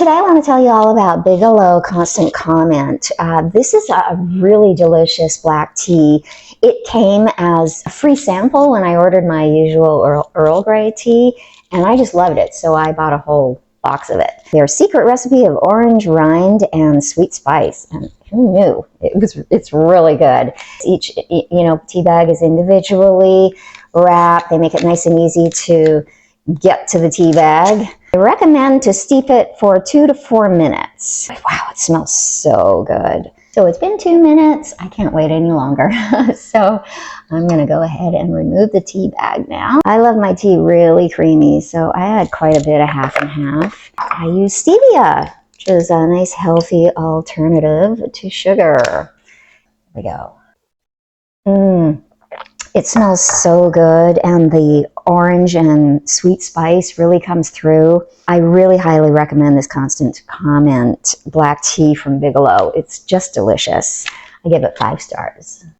Today I want to tell you all about Bigelow Constant Comment. This is a really delicious black tea. It came as a free sample when I ordered my usual Earl Grey tea, and I just loved it, so I bought a whole box of it. Their secret recipe of orange rind and sweet spice, and who knew? It's really good. Each tea bag is individually wrapped. They make it nice and easy to get to the tea bag. I recommend to steep it for 2 to 4 minutes. Wow, it smells so good. So it's been 2 minutes. I can't wait any longer. So I'm gonna go ahead and remove the tea bag now. I love my tea really creamy, so I add quite a bit of half and half. I use stevia, which is a nice healthy alternative to sugar. Here we go. It smells so good, and the orange and sweet spice really comes through. I really highly recommend this Constant Comment black tea from Bigelow. It's just delicious. I give it 5 stars.